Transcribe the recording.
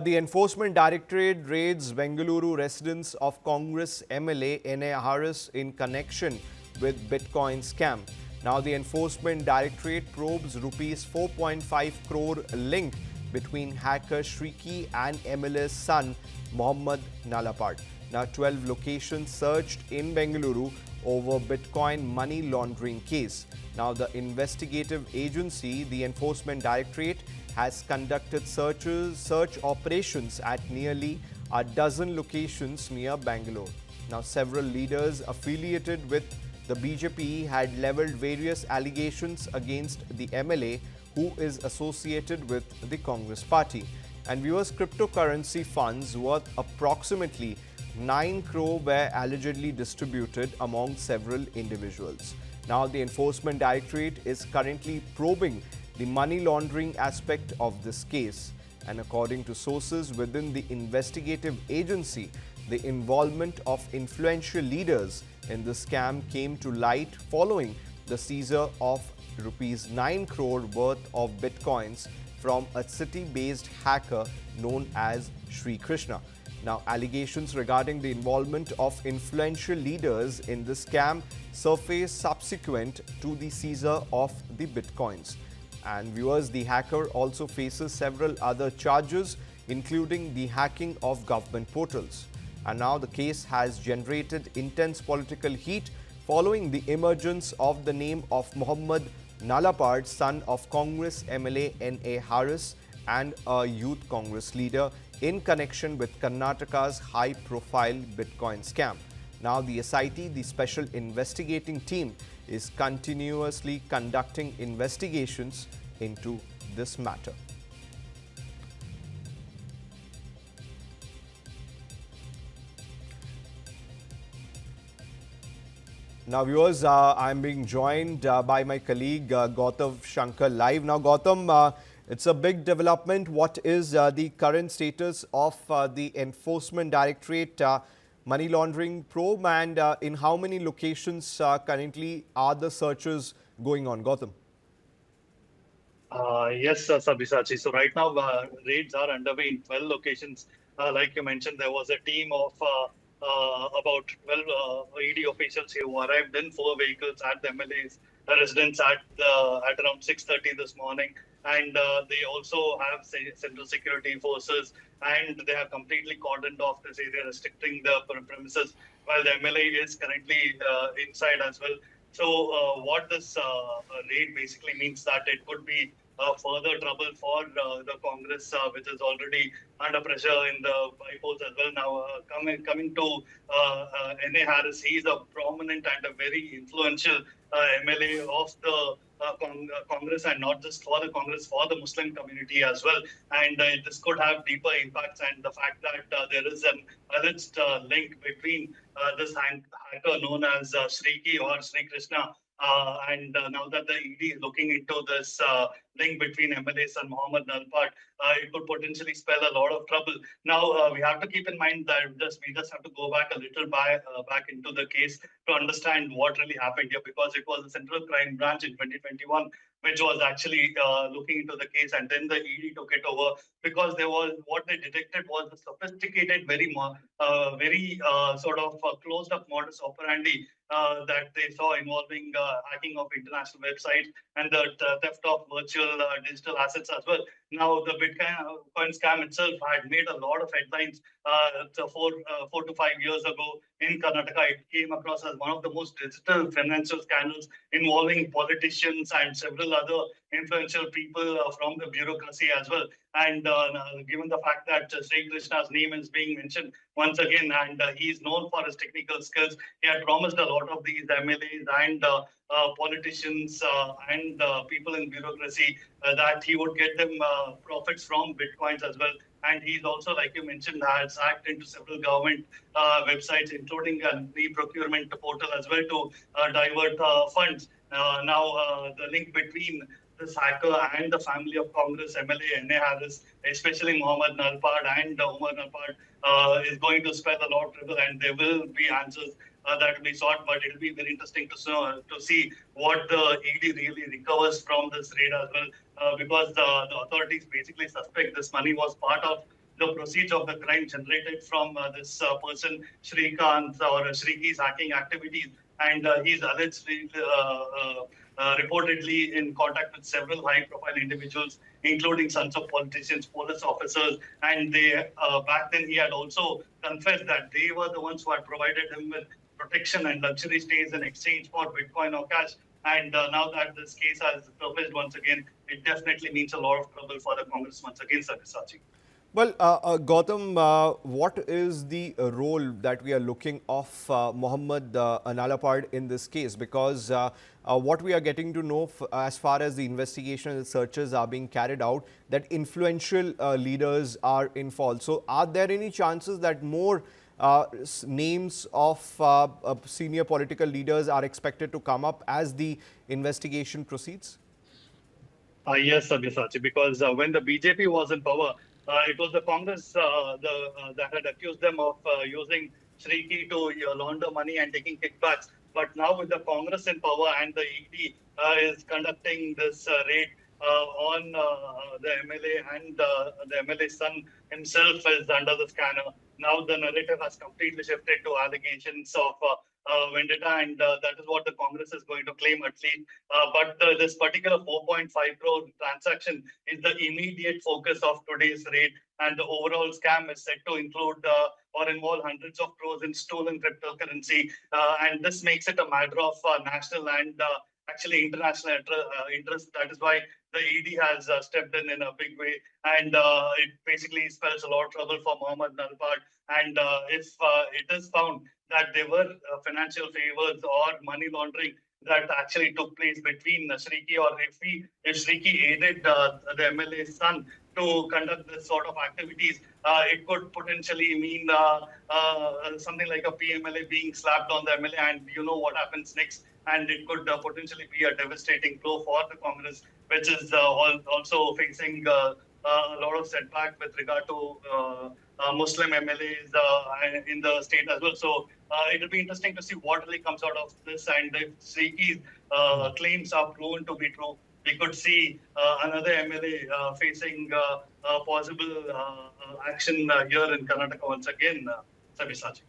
The Enforcement Directorate raids Bengaluru residence of Congress MLA N.A. Harris in connection with Bitcoin scam. Now, the Enforcement Directorate probes rupees 4.5 crore link between hacker Shriki and MLA's son Mohammad Nalapad. Now, 12 locations searched in Bengaluru over Bitcoin money laundering case. Now, the investigative agency, the Enforcement Directorate, has conducted search operations at nearly a dozen locations near Bangalore. Now, several leaders affiliated with the BJP had levelled various allegations against the MLA, who is associated with the Congress party. And viewers, cryptocurrency funds worth approximately 9 crore were allegedly distributed among several individuals. Now, the Enforcement Directorate is currently probing the money laundering aspect of this case. And according to sources within the investigative agency, the involvement of influential leaders in the scam came to light following the seizure of rupees 9 crore worth of bitcoins from a city-based hacker known as Sri Krishna. Now, allegations regarding the involvement of influential leaders in the scam surfaced subsequent to the seizure of the bitcoins. And viewers, the hacker also faces several other charges, including the hacking of government portals. And now the case has generated intense political heat following the emergence of the name of Mohammad Nalapad, son of Congress MLA N.A. Harris and a youth Congress leader, in connection with Karnataka's high-profile Bitcoin scam. Now, the SIT, the Special Investigating Team, is continuously conducting investigations into this matter. Now, viewers, I'm being joined by my colleague Gautam Shankar live. Now, Gautam, it's a big development. What is the current status of the Enforcement Directorate money laundering probe, and in how many locations currently are the searches going on? Gautam. Yes, Sabyasachi. So right now, raids are underway in 12 locations. Like you mentioned, there was a team of about 12 ED officials who arrived in 4 vehicles at the MLA's residence at around 6:30 this morning. And they also have central security forces, and they have completely cordoned off this area, restricting the premises, while the MLA is currently inside as well. So what this raid basically means that it could be further trouble for the Congress, which is already under pressure in the polls as well. Now, coming to N.A. Harris, he is a prominent and a very influential MLA of the Congress, and not just for the Congress, for the Muslim community as well. And this could have deeper impacts. And the fact that there is an alleged link between this hacker known as Shriki or Sri Krishna, and now that the ED is looking into this link between MLAs and Mohammad Nalapad, it could potentially spell a lot of trouble. Now, we have to keep in mind that we just have to go back a little back into the case to understand what really happened here, because it was the Central Crime Branch in 2021 which was actually looking into the case, and then the ED took it over, because there was what they detected was a sophisticated, very sort of closed up modus operandi that they saw involving hacking of international websites and the theft of virtual digital assets as well. Now, the Bitcoin scam itself had made a lot of headlines 4 to 5 years ago in Karnataka. It came across as one of the most digital financial scandals involving politicians and several other influential people from the bureaucracy as well. And given the fact that Sri Krishna's name is being mentioned once again, and he is known for his technical skills, he had promised a lot of these MLAs and politicians and people in bureaucracy that he would get them profits from bitcoins as well. And he's also, like you mentioned, has hacked into several government websites, including a e-procurement portal as well, to divert funds. Now, the link between this hacker and the family of Congress MLA N.A. Harris, especially Mohammad Nalapad and Umar Nalapad, is going to spell a lot of trouble, and there will be answers that will be sought. But it will be very interesting to see what the ED really recovers from this raid as well, because the authorities basically suspect this money was part of the proceeds of the crime generated from this person, Shrikant or Shriki's hacking activities. And he's allegedly, reportedly in contact with several high-profile individuals, including sons of politicians, police officers, and they back then he had also confessed that they were the ones who had provided him with protection and luxury stays in exchange for Bitcoin or cash. And now that this case has surfaced once again, it definitely means a lot of trouble for the Congress once again, Sabyasachi. Well, Gautam, what is the role that we are looking of Mohammed Analapad in this case? Because what we are getting to know as far as the investigation and the searches are being carried out, that influential leaders are involved. So are there any chances that more names of senior political leaders are expected to come up as the investigation proceeds? Yes, Sabyasachi, because when the BJP was in power, it was the Congress that had accused them of using Shriki to launder money and taking kickbacks. But now with the Congress in power and the ED is conducting this raid on the MLA, and the MLA's son himself is under the scanner. Now the narrative has completely shifted to allegations of vendetta, and that is what the Congress is going to claim at least. But this particular 4.5 crore transaction is the immediate focus of today's raid, and the overall scam is set to include or involve hundreds of crores in stolen cryptocurrency. And this makes it a matter of national and actually international interest. That is why the ED has stepped in a big way, and it basically spells a lot of trouble for Mohammed Nalpad. And if it is found that there were financial favors or money laundering that actually took place between Shriki, or if Shriki aided the MLA's son to conduct this sort of activities, it could potentially mean something like a PMLA being slapped on the MLA, and you know what happens next. And it could potentially be a devastating blow for the Congress, which is also facing a lot of setback with regard to Muslim MLAs in the state as well. So it will be interesting to see what really comes out of this, and if Sriki's claims are proven to be true, we could see another MLA facing possible action here in Karnataka once again, Sabyasachi.